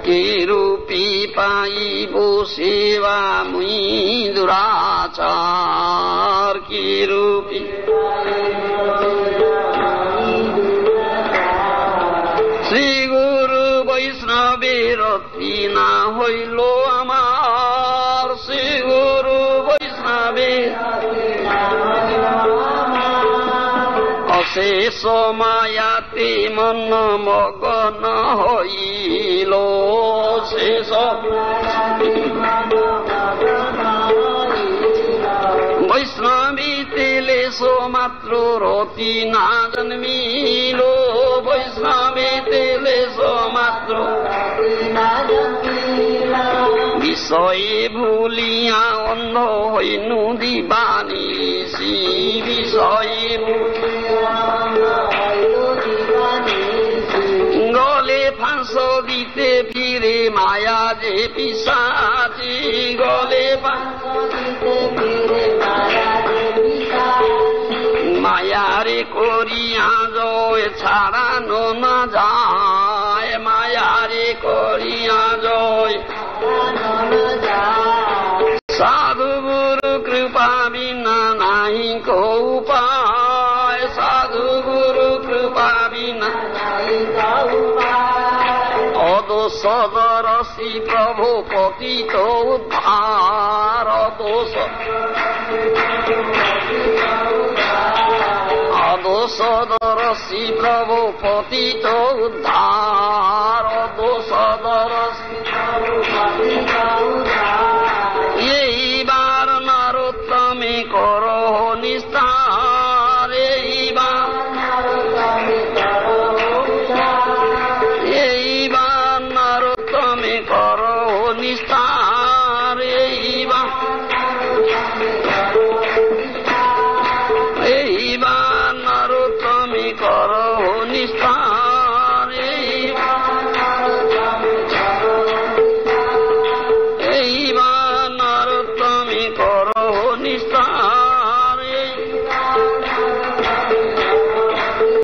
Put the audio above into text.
কি রূপী পাইব সেবা মুই দুরাচার, কি রূপী শ্রী গুরু বৈষ্ণবের অতি না হইল আমার, শ্রী গুরু বৈষ্ণবের অশেষ মায়াতে মন মগন হইল, শেষ বৈষ্ণবীতে লেশ মাত্র রতি না জন্মিল, বৈষ্ণবীতে লেশ মাত্র বিষয়ে ভুলিয়া অন্ধ হইনু দিবানিশি, বিষয়ে গলে ফাঁস দিতে ফিরে মায়া যে পিশাচি, গলে মায়ারে করিয়া জয় ছাড়ানো না যায়, মায়ারে করিয়া জয় সাধু গুরু কৃপা বিনা নাহি কো উপায়, সাধু গুরু কৃপা বিনা অদোষ রসি প্রভু পতিত উদ্ধার, অদোষ অদোষ রসি প্রভু পতিত উদ্ধার, অদোষ রসি এইবার নরোত্তমে কর নিস্তার, এইবার এইবার নরোত্তমে কর নিস্তার, এইবার এইবার নরোত্তমে কর নিস্তার।